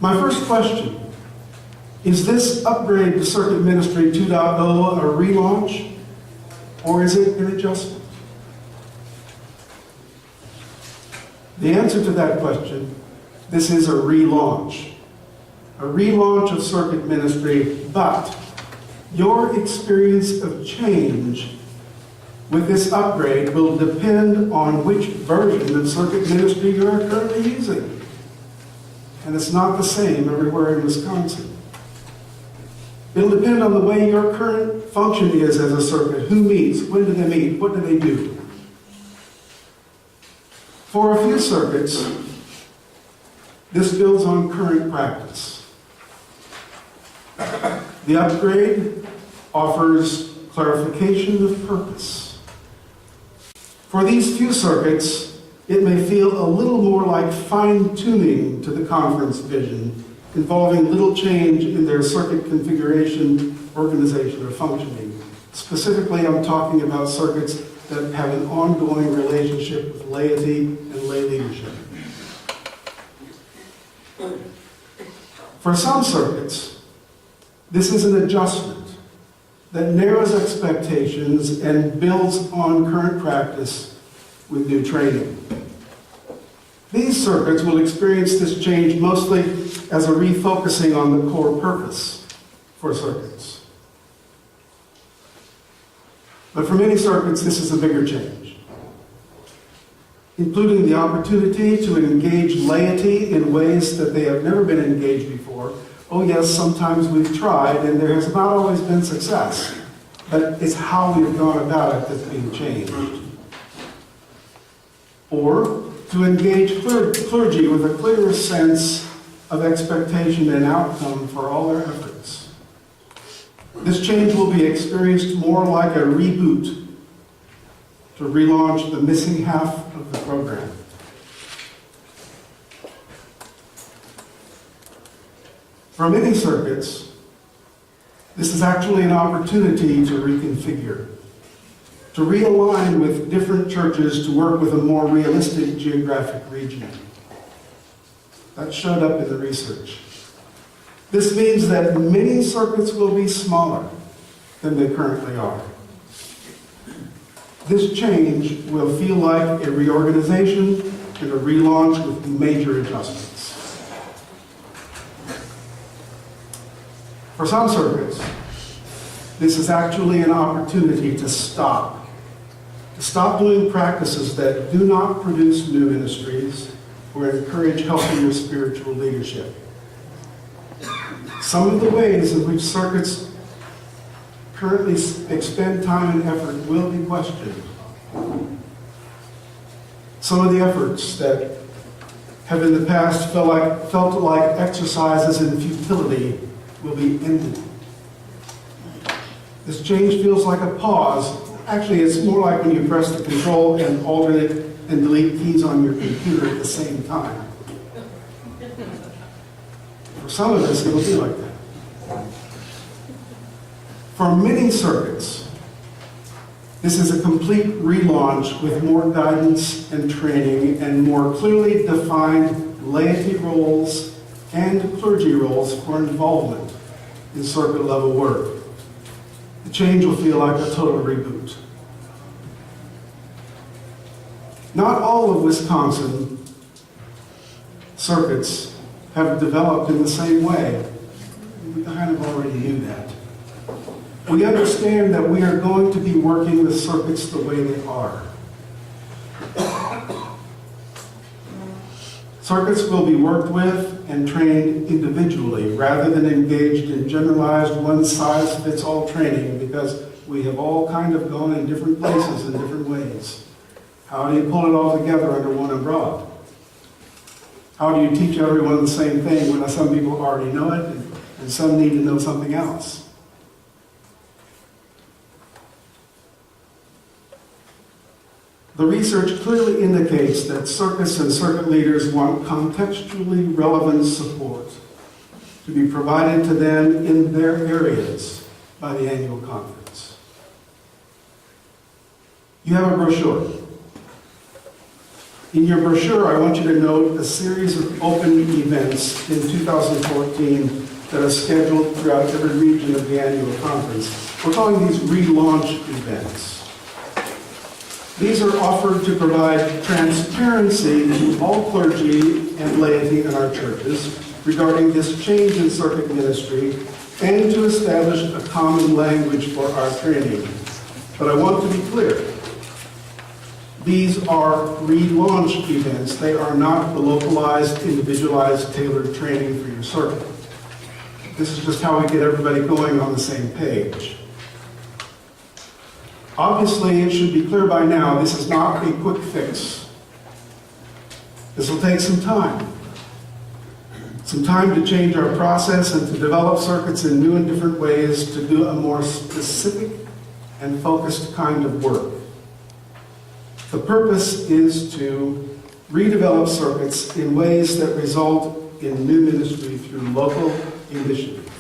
My first question, is this upgrade to Circuit Ministry 2.0 a relaunch, or is it an adjustment? The answer to that question, this is a relaunch of Circuit Ministry, but your experience of change with this upgrade will depend on which version of Circuit Ministry you are currently using. And it's not the same everywhere in Wisconsin. It'll depend on the way your current function is as a circuit. Who meets? When do they meet? What do they do? For a few circuits, this builds on current practice. The upgrade offers clarification of purpose. For these few circuits, it may feel a little more like fine-tuning to the conference vision, involving little change in their circuit configuration, organization, or functioning. Specifically, I'm talking about circuits that have an ongoing relationship with laity and lay leadership. For some circuits, this is an adjustment that narrows expectations and builds on current practice with new training. These circuits will experience this change mostly as a refocusing on the core purpose for circuits. But for many circuits, this is a bigger change, including the opportunity to engage laity in ways that they have never been engaged before. Oh yes, sometimes we've tried, and there has not always been success, but it's how we've gone about it that's being changed. Or to engage clergy with a clearer sense of expectation and outcome for all their efforts. This change will be experienced more like a reboot to relaunch the missing half of the program. For many circuits, this is actually an opportunity to reconfigure, to realign with different churches to work with a more realistic geographic region. That showed up in the research. This means that many circuits will be smaller than they currently are. This change will feel like a reorganization and a relaunch with major adjustments. For some circuits, this is actually an opportunity to stop doing practices that do not produce new ministries or encourage healthier spiritual leadership. Some of the ways in which circuits currently expend time and effort will be questioned. Some of the efforts that have in the past felt like exercises in futility will be ended. This change feels like a pause. Actually, it's more like when you press the control and alternate and delete keys on your computer at the same time. For some of us, it'll be like that. For many circuits, this is a complete relaunch with more guidance and training and more clearly defined laity roles and clergy roles for involvement in circuit level work. The change will feel like a total reboot. Not all of Wisconsin circuits have developed in the same way. We kind of already knew that. We understand that we are going to be working with circuits the way they are. Circuits will be worked with and trained individually rather than engaged in generalized one-size-fits-all training, because we have all kind of gone in different places in different ways. How do you pull it all together under one umbrella? How do you teach everyone the same thing when some people already know it and some need to know something else? The research clearly indicates that circuits and circuit leaders want contextually relevant support to be provided to them in their areas by the annual conference. You have a brochure. In your brochure, I want you to note a series of open events in 2014 that are scheduled throughout every region of the annual conference. We're calling these relaunch events. These are offered to provide transparency to all clergy and laity in our churches regarding this change in circuit ministry and to establish a common language for our training. But I want to be clear. These are relaunch events. They are not the localized, individualized, tailored training for your circuit. This is just how we get everybody going on the same page. Obviously, it should be clear by now, this is not a quick fix. This will take some time. Some time to change our process and to develop circuits in new and different ways to do a more specific and focused kind of work. The purpose is to redevelop circuits in ways that result in new ministry through local initiative.